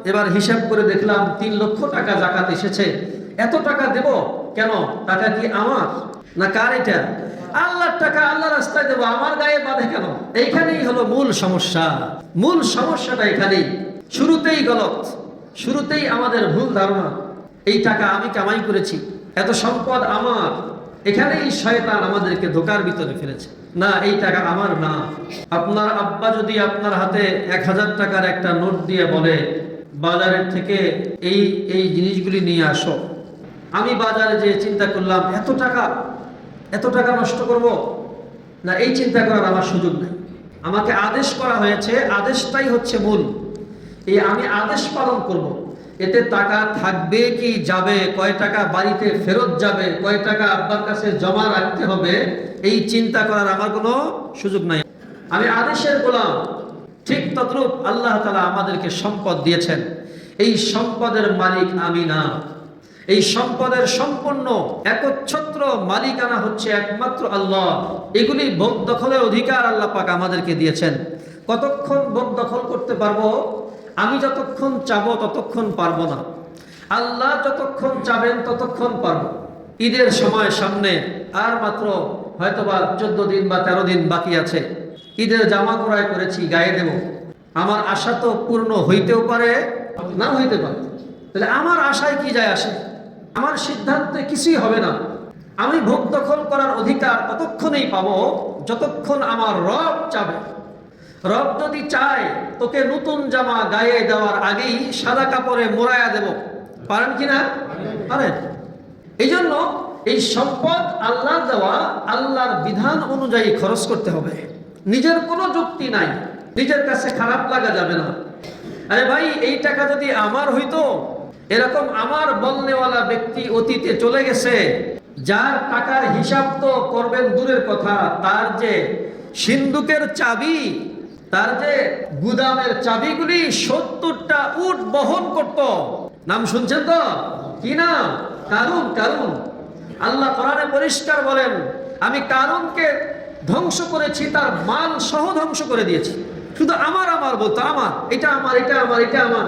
এবার হিসাব করে দেখলাম 3 লক্ষ টাকা জাকাত এসেছে। এত টাকা দেব কেন? টাকা কি আমার না কার? এটা আল্লাহর টাকা, আল্লাহ রাস্তায় দেবো, আমার গায়ে বাঁধে কেন? এইখানেই হলো মূল সমস্যা। মূল সমস্যাটা এখানেই, শুরুতেই গলত, শুরুতেই আমাদের ভুল ধারণা। এই টাকা আমি কামাই করেছি, এত সম্পদ আমার। এখানেই শয়তান আমাদেরকে ধোকার ভিতরে ফেলেছে। না, এই টাকা আমার না। আপনার আব্বা যদি আপনার হাতে 1000 টাকার একটা নোট দিয়ে বলে বাজারের থেকে এই এই জিনিসগুলি নিয়ে আসো, আমি বাজারে যে চিন্তা করলাম এত টাকা নষ্ট করব না, এই চিন্তা করার আমার সুযোগ নেই। আমাকে আদেশ করা হয়েছে, আদেশটাই হচ্ছে মূল। এই আমি আদেশ পালন করব। এতে টাকা থাকবে কি যাবে, কয় টাকা বাড়িতে ফেরত যাবে, কয় টাকা আব্বার কাছে জমা রাখতে হবে, এই চিন্তা করার আমার কোনো সুযোগ নাই। আমি আদেশের গোলাম। ঠিক তদ্রূপ আল্লাহ তাআলা আমাদেরকে সম্পদ দিয়েছেন, এই সম্পদের মালিক আমি না। এই সম্পদের সম্পূর্ণ একচ্ছত্র মালিকানা হচ্ছে একমাত্র আল্লাহ। এগুলি ভোগ দখলের অধিকার আল্লাহ পাক আমাদেরকে দিয়েছেন। কতক্ষণ ভোগ দখল করতে পারবো? আমি যতক্ষণ চাবো ততক্ষণ পারবো না, আল্লাহ যতক্ষণ চাবেন ততক্ষণ পারবো। ঈদের সময় সামনে আর মাত্র হয়তোবা 14 দিন বা 13 দিন বাকি আছে। ঈদের জামা ক্রয় করেছি, গায়ে দেব। আমার আশা তো পূর্ণ হইতেও পারে, না হইতে পারে। তাহলে আমার আশায় কি যায় আসে? আমার সিদ্ধান্তে কিছুই হবে না। আমি ভোগ দখল করার অধিকার ততক্ষণেই পাবো যতক্ষণ আমার রব চাবে। রব যদি চায় তোকে নতুন জামা গায়ে দেওয়ার আগেই সাদা কাপড়ে মোড়ায়া দেব, পারেন কিনা? পারেন। এই জন্য এই সম্পদ আল্লাহর দেওয়া, আল্লাহর বিধান অনুযায়ী খরচ করতে হবে। নিজের কোনো যুক্তি নাই, নিজের কাছে খারাপ লাগা যাবে না। আরে ভাই, এই টাকা যদি আমার হইতো, এরকম আমার বলনেওয়ালা ব্যক্তি অতীতে চলে গেছে, যার টাকার হিসাব তো করবেন দূরের কথা, তার যে সিন্ধুকের চাবি, তার যে গুদামের চাবিগুলি 70টা উট বহন করত। নাম শুনছেন তো? কি নাম? কারুন। কারুন। আল্লাহ কোরআনে পরিষ্কার বলেন, আমি কারুনকে ধ্বংস করেছি, তার মাল সহ ধ্বংস করে দিয়েছি। শুধু আমার আমার বলতো, আমার এটা আমার, এটা আমার, এটা আমার।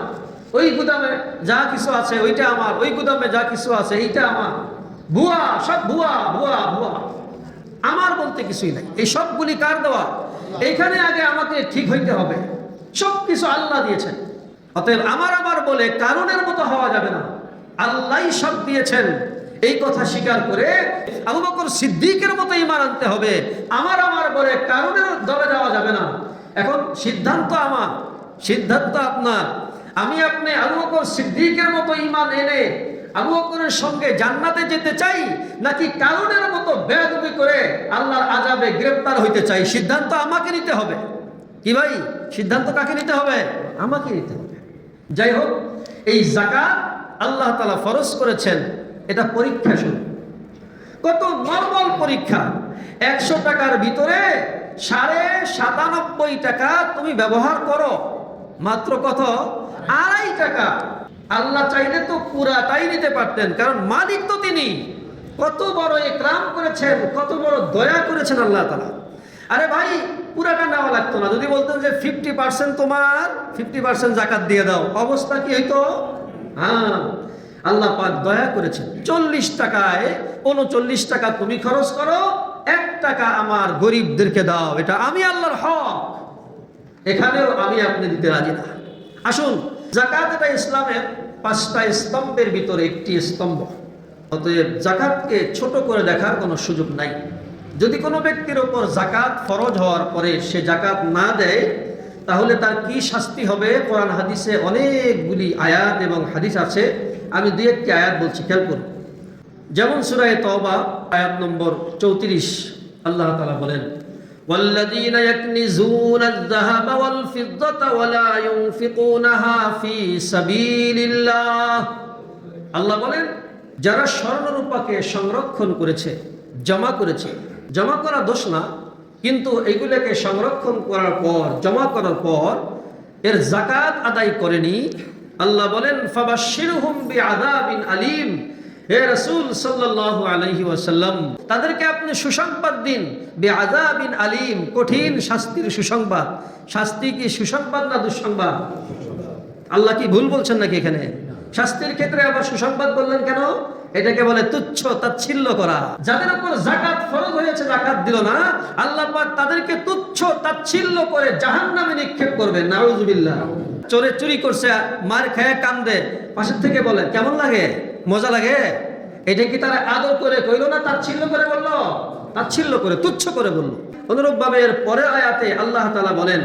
ওই গুদামে যা কিছু আছে ওইটা আমার, ওই গুদামে যা কিছু আছে এইটা আমার। ভুয়া, সব ভুয়া ভুয়া ভুয়া। আমার বলতে কিছুই নাই। এই সবগুলি কার দেওয়া? এইখানে আগে আমাকে ঠিক হইতে হবে। সবকিছু আল্লাহ দিয়েছেন। অতএব আমার আমার বলে কারুনের মতো হওয়া যাবে না। আল্লাহই সব দিয়েছেন এই কথা স্বীকার করে আবু বকর সিদ্দিকের মতো ঈমান আনতে হবে। আমার আমার বলে কারুনের দলে যাওয়া যাবে না। এখন সিদ্ধান্ত আমার, সিদ্ধান্ত আপনার। আমি আপনি আবু বকর সিদ্দিকের মতো ঈমান এনে আবু বকরের সঙ্গে জান্নাতে যেতে চাই, নাকি কারুনের মতো বেয়াদবি করে আল্লাহর আযাবে গ্রেফতার হইতে চাই? সিদ্ধান্ত আমাকে নিতে হবে। কি ভাই, সিদ্ধান্ত কাকে নিতে হবে? আমাকে নিতে হবে। যাই হোক, এই যাকাত আল্লাহ তাআলা ফরজ করেছেন, এটা পরীক্ষা শুরু। কত নরমাল পরীক্ষা। 100 টাকার ভিতরে 97.5 টাকা তুমি ব্যবহার করো, মাত্র কত? 2.5 টাকা। আল্লাহ চাইলে তো পুরাটাই নিতে পারতেন, কারণ মালিক তো তিনি। কত বড় ইকরাম করেছেন, কত বড় দয়া করেছেন আল্লাহ তাআলা। আরে ভাই, পুরাটা নেওয়া লাগতো না। যদি বলতেন যে 50% তোমার, 50% যাকাত দিয়ে দাও, অবস্থা কি হইতো? হ্যাঁ, আল্লাহ পাক দয়া করেছেন। 40 টাকায় 39 টাকা তুমি খরচ করো, 1 টাকা আমার গরিবদেরকে দাও। এটা আমি আল্লাহর হক। এখানেও আমি আপনি দিতে রাজি না। আসুন, যাকাত এটা ইসলামের 5টা স্তম্ভের ভিতরে একটি স্তম্ভ। অতএব যাকাতকে ছোট করে দেখার কোনো সুযোগ নাই। যদি কোনো ব্যক্তির ওপর যাকাত ফরজ হওয়ার পরে সে যাকাত না দেয়, তাহলে তার কি শাস্তি হবে? কোরআন হাদিসে অনেকগুলি আয়াত এবং হাদিস আছে। আমি 2-1টি আয়াত বলছি, খেয়াল করুন। যেমন সূরা তওবা আয়াত নম্বর 34, আল্লাহ তাআলা বলেন, والذين يكنزون الذهب والفضة ولا ينفقونها في سبيل الله। আল্লাহ বলেন, যারা স্বর্ণ রূপাকে সংরক্ষণ করেছে, জমা করেছে, জমা করা দোষ না, কিন্তু এগুলোকে সংরক্ষণ করার পর, জমা করার পর এর যাকাত আদায় করেনি, আল্লাহ বলেন ফাবাশশিরহুম বিআযাবিন আলীম। হে রাসূল সাল্লাল্লাহু আলাইহি ওয়াসাল্লাম, তাদেরকে আপনি সুসংবাদ দিন। বিআযাবিন আলীম, কঠিন শাস্তির সুসংবাদ। শাস্তি কি সুসংবাদ না দুঃসংবাদ? আল্লাহ কি ভুল বলছেন নাকি এখানে? শাস্তির ক্ষেত্রে আবার সুসংবাদ বললেন কেন? এটাকে বলে তুচ্ছ তাচ্ছিল্য করা। যাদের উপর যাকাত ফরজ হয়েছে যাকাত দিল না, আল্লাহ পাক তাদেরকে তুচ্ছ তাচ্ছিল্য করে জাহান্নামে নিক্ষেপ করবেন। নাউজুবিল্লাহ। চোরে চুরি করছে, মার খেয়ে কান্দে, পাশের থেকে বলে কেমন লাগে, মজা লাগে? এটা কি তারা আদর করে কইল না তাচ্ছিল্য করে বললো? তাচ্ছিল্য করে, তুচ্ছ করে বললো। অনুরূপ ভাবে এর পরের আয়াতে আল্লাহ তাআলা বলেন,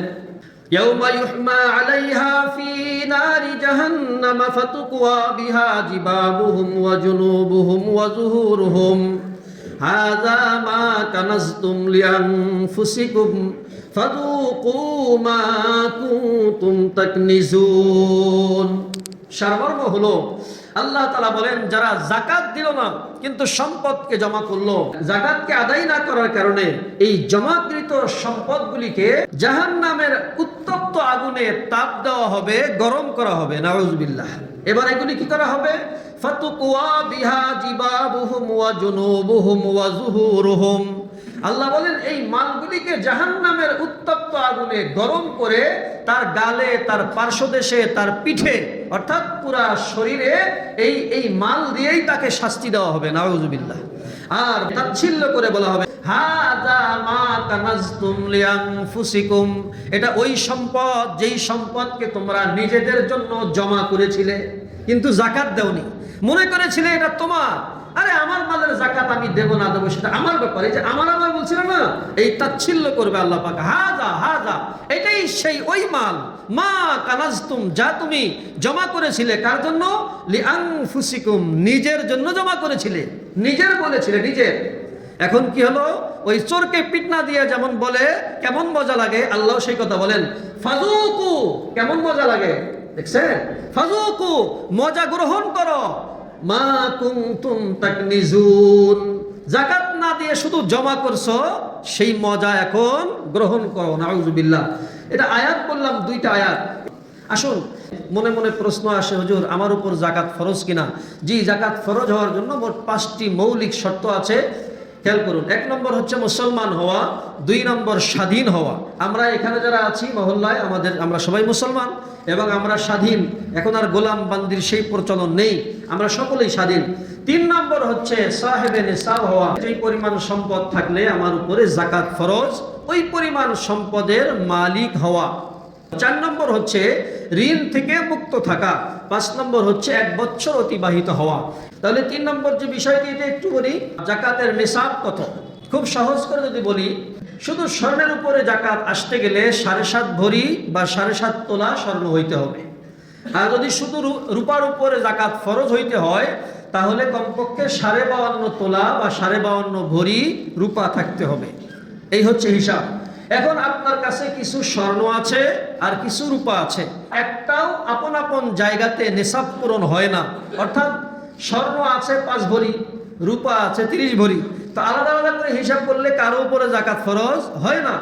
ইয়াউমা ইউহমা আলাইহা ফি নারি জাহান্নাম ফাতুকওয়া বিহা জিবাহুম ওয়া জুনুবুহুম ওয়া যুহুরুহুম হাযা মা কানাজতুম লিআনফুসিকুম ফাযুকু মা কুনতুম তাকনিজুন। সারমর্ম হলো আল্লাহ তাআলা বলেন, যারা যাকাত দিল না কিন্তু সম্পদকে জমা করলো, যাকাতকে আদায় না করার কারণে এই জমাকৃত সম্পদগুলিকে জাহান্নামের উত্তপ্ত আগুনে তাপ দেওয়া হবে, গরম করা হবে। নাউজুবিল্লাহ। এবার এগুলি কি করা হবে? ফাতুকওয়া বিহা জিবাহুম ওয়া জুনুবুহুম ওয়া যুহুরুহুম। আল্লাহ বলেন এই মালগুলিকে জাহান্নামের উত্তপ্ত আগুনে গরম করে তার গালে, তার পার্শ্বদেশে, তার পিঠে, অর্থাৎ পুরা শরীরে এই মাল দিয়েই তাকে শাস্তি দেওয়া হবে। নাউজুবিল্লাহ। আর তাচ্ছিল্য করে বলা হবে, হাযা মা কানাজতুম লিআনফুসিকুম। এটা ওই সম্পদ যেই সম্পদকে তোমরা নিজেদের জন্য জমা করেছিলে কিন্তু যাকাত দাওনি, মনে করেছিলে এটা তোমার। আরে আমার মালের যাকাত আমি দেব না দেবো সেটা আমার ব্যাপারে, যে আমার বলছিল না, এই তাচ্ছিল্য করবে আল্লাহ পাক। হাযা হাযা, এটাই সেই ওই মাল, মা কানাজতুম, যা তুমি জমা করেছিলে। কার জন্য? লিআনফুসিকুম, নিজের জন্য জমা করেছিলে, নিজের বলেছিলে, নিজের। এখন কি হলো? ওই চোরকে পিটনা দিয়ে যেমন বলে কেমন মজা লাগে, আল্লাহ সেই কথা বলেন, ফাযুকু, কেমন মজা লাগে দেখছেন? ফাযুকু, মজা গ্রহণ করো, মা কুনতুম তাকনিজুন, যাকাত না দিয়ে শুধু জমা করছো সেই মজা এখন গ্রহণ করো। নাউজুবিল্লাহ। এটা আয়াত বললাম, দুইটা আয়াত। আসুন, মনে মনে প্রশ্ন আসে, হুজুর আমার উপর যাকাত ফরজ কিনা? জি, যাকাত ফরজ হওয়ার জন্য মোট 5টি মৌলিক শর্ত আছে। খেয়াল করুন। 1 নম্বর হচ্ছে মুসলমান হওয়া, 2 নম্বর স্বাধীন হওয়া। আমরা এখানে যারা আছি মহল্লায় আমরা সবাই মুসলমান এবং আমরা স্বাধীন। এখন আর গোলাম বান্দির সেই প্রচলন নেই, আমরা সকলেই স্বাধীন। 3 নম্বর হচ্ছে সাহেবে নিসাব হওয়া, যেই পরিমাণ সম্পদ থাকলে আমার উপরে যাকাত ফরজ, ওই পরিমাণ সম্পদের মালিক হওয়া। 4 নম্বর হচ্ছে ঋণ থেকে মুক্ত থাকা। 5 নম্বর হচ্ছে 1 বছর অতিবাহিত হওয়া। তাহলে 3 নম্বর যে বিষয়টি, এটা একটু বলি, যাকাতের নিসাব কত। খুব সহজ করে যদি বলি, শুধু স্বর্ণের উপরে যাকাত আসতে গেলে 7.5 ভরি বা 7.5 তোলা স্বর্ণ হইতে হবে। আর যদি শুধু রূপার উপরে যাকাত ফরজ হইতে হয় তাহলে কমপক্ষে 52.5 তোলা বা 52.5 ভরি রূপা থাকতে হবে। এই হচ্ছে হিসাব। এখন আপনার কাছে কিছু স্বর্ণ আছে আর কিছু রূপা আছে, একটাও আপন আপন জায়গাতে নিসাব পূরণ হয় না। অর্থাৎ স্বর্ণ আছে 5 ভরি, রূপা আছে 30 ভরি, তো আলাদা আলাদা করে হিসাব করলে কারো উপরে যাকাত ফরজ হয় না।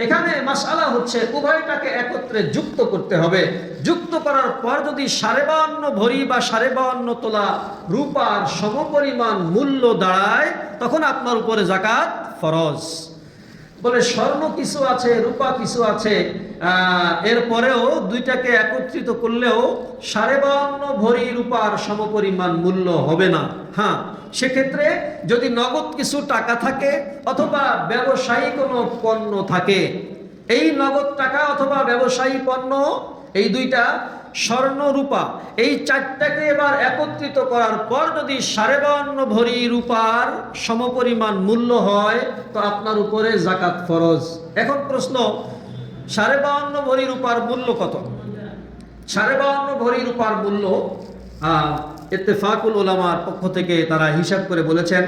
এখানে মাসআলা হচ্ছে উভয়টাকে একত্রে যুক্ত করতে হবে। যুক্ত করার পর যদি 52.5 ভরি বা 52.5 তোলা রূপার সমপরিমাণ মূল্য দাঁড়ায়, তখন আপনার উপরে যাকাত ফরজ। বলে স্বর্ণ কিছু আছে, রূপা কিছু আছে, এরপরেও দুইটাকে একত্রিত করলেও 52.5 ভরি রূপার সমপরিমাণ মূল্য হবে না। হ্যাঁ, সেক্ষেত্রে যদি নগদ কিছু টাকা থাকে অথবা ব্যবসায়ী কোনো পণ্য থাকে, এই নগদ টাকা অথবা ব্যবসায়ী পণ্য, এই দুইটা স্বর্ণ রূপা, এই 4টাকে এবার একত্রিত করার পর যদি 52.5 ভরি রূপার সমপরিমাণ মূল্য হয় তো আপনার উপরে যাকাত ফরজ। এখন প্রশ্ন, 52.5 ভরি রূপার মূল্য কত? 52.5 ভরি রূপার মূল্য ইত্তেফাকুল উলামার পক্ষ থেকে তারা হিসাব করে বলেছেন,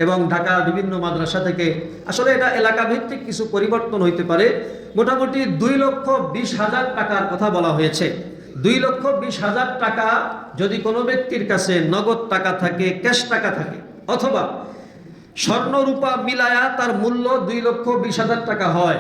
এবং ঢাকার বিভিন্ন মাদ্রাসা থেকে, আসলে এটা এলাকা ভিত্তিক কিছু পরিবর্তন হইতে পারে, মোটামুটি 2,20,000 টাকার কথা বলা হয়েছে। 2,20,000 টাকা যদি কোনো ব্যক্তির কাছে নগদ টাকা থাকে, ক্যাশ টাকা থাকে, অথবা স্বর্ণ রূপা মিলায়া তার মূল্য 2,20,000 টাকা হয়,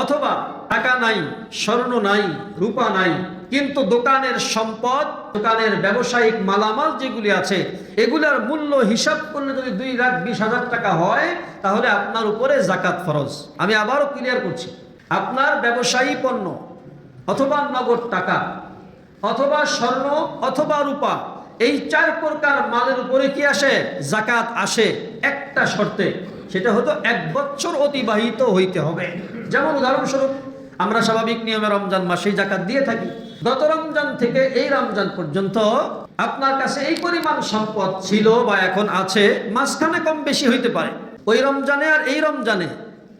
অথবা টাকা নাই, স্বর্ণ নাই, রূপা নাই, কিন্তু দোকানের সম্পদ, দোকানের ব্যবসায়িক মালামাল যেগুলি আছে এগুলার মূল্য হিসাব করলে যদি 2,20,000 টাকা হয় তাহলে আপনার উপরে যাকাত ফরজ। আমি আবারও ক্লিয়ার করছি, আপনার ব্যবসায়ী পণ্য অথবা নগদ টাকা অথবা স্বর্ণ অথবা রূপা, এই 4 প্রকার মালের উপরে কি আসে? যাকাত আসে, একটা শর্তে, সেটা হলো 1 বছর অতিবাহিত হইতে হবে। যেমন উদাহরণস্বরূপ আমরা স্বাভাবিক নিয়মে রমজান মাসেই যাকাত দিয়ে থাকি। গত রমজান থেকে এই রমজান পর্যন্ত আপনার কাছে এই পরিমাণ সম্পদ ছিল বা এখন আছে, মাঝখানে কম বেশি হইতে পারে। ওই রমজানে আর এই রমজানে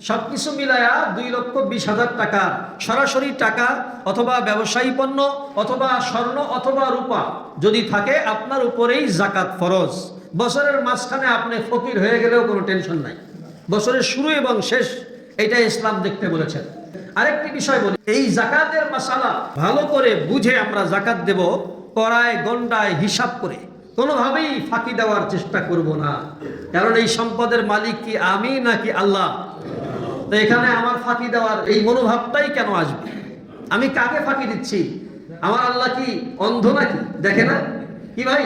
সবকিছু মিলায়া 2,20,000 টাকা সরাসরি টাকা অথবা ব্যবসায়ী পণ্য অথবা স্বর্ণ অথবা রূপা যদি থাকে, আপনার উপরেই যাকাত ফরজ। বছরের মাঝখানে আপনি ফকির হয়ে গেলেও কোনো টেনশন নাই, বছরের শুরু এবং শেষ এটা ইসলাম দেখতে বলেছেন। আরেকটি বিষয় বলি, এই যাকাতের মাসালা ভালো করে বুঝে আমরা যাকাত দেব, কড়ায় গন্ডায় হিসাব করে, কোনোভাবেই ফাঁকি দেওয়ার চেষ্টা করব না। কারণ এই সম্পদের মালিক কি আমি নাকি আল্লাহ? তো এখানে আমার ফাঁকি দেওয়ার এই মনোভাবটাই কেন আসবে? আমি কাকে ফাঁকি দিচ্ছি? আমার আল্লাহ কি অন্ধ নাকি? দেখে না কি ভাই?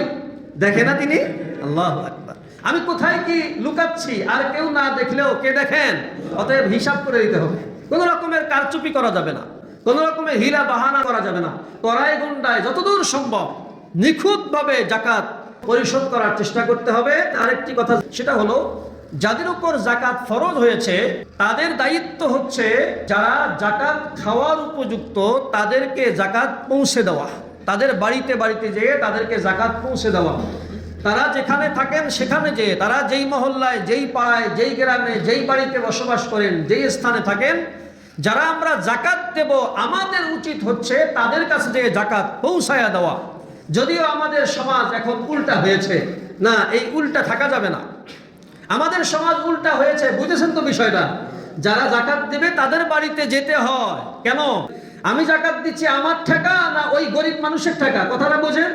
দেখে না তিনি? আল্লাহু আকবার। আমি কোথায় কি লুকাচ্ছি? আর কেউ না দেখলেও কে দেখেন? অতএব হিসাব করে দিতে হবে। কোনো রকমের কারচুপি করা যাবে না, কোনো রকমের হিলা বাহানা করা যাবে না। কড়াই গন্ডায় যতদূর সম্ভব নিখুঁতভাবে যাকাত পরিশোধ করার চেষ্টা করতে হবে। আরেকটি কথা, সেটা হলো যাদের উপর যাকাত ফরজ হয়েছে তাদের দায়িত্ব হচ্ছে যারা যাকাত খাওয়ার উপযুক্ত তাদেরকে যাকাত পৌঁছে দেওয়া, তাদের বাড়িতে বাড়িতে যেয়ে তাদেরকে যাকাত পৌঁছে দেওয়া। তারা যেখানে থাকেন সেখানে যেয়ে, তারা যেই মহল্লায়, যেই পাড়ায়, যেই গ্রামে, যেই বাড়িতে বসবাস করেন, যেই স্থানে থাকেন, যারা আমরা যাকাত দেব আমাদের উচিত হচ্ছে তাদের কাছে যেয়ে যাকাত পৌঁছায়া দেওয়া। যদিও আমাদের সমাজ এখন উল্টা হয়েছে, না এই উল্টা থাকা যাবে না। আমাদের সমাজ উল্টা হয়েছে, বুঝেছেন তো বিষয়টা? যারা যাকাত দেবে তাদের বাড়িতে যেতে হয়। কেন? আমি যাকাত দিচ্ছি, আমার টাকা না ওই গরিব মানুষের টাকা? কথাটা বোঝেন?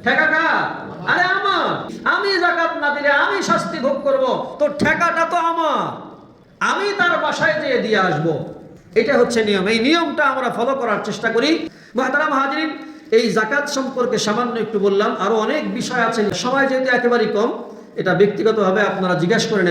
টাকা কার? আরে আমার। আমি যাকাত না দিলে আমি শাস্তি ভোগ করব, তো টাকাটা তো আমার, আমি তার বাসায় যেয়ে দিয়ে আসব। এটা হচ্ছে নিয়ম। এই নিয়মটা আমরা ফলো করার চেষ্টা করি। মুহতারাম হাজিরিন, এই যাকাত সম্পর্কে সামান্য একটু বললাম, আরো অনেক বিষয় আছে, সময় যেহেতু একেবারেই কম, এটা ব্যক্তিগতভাবে আপনারা জিজ্ঞাসা করে নেবেন।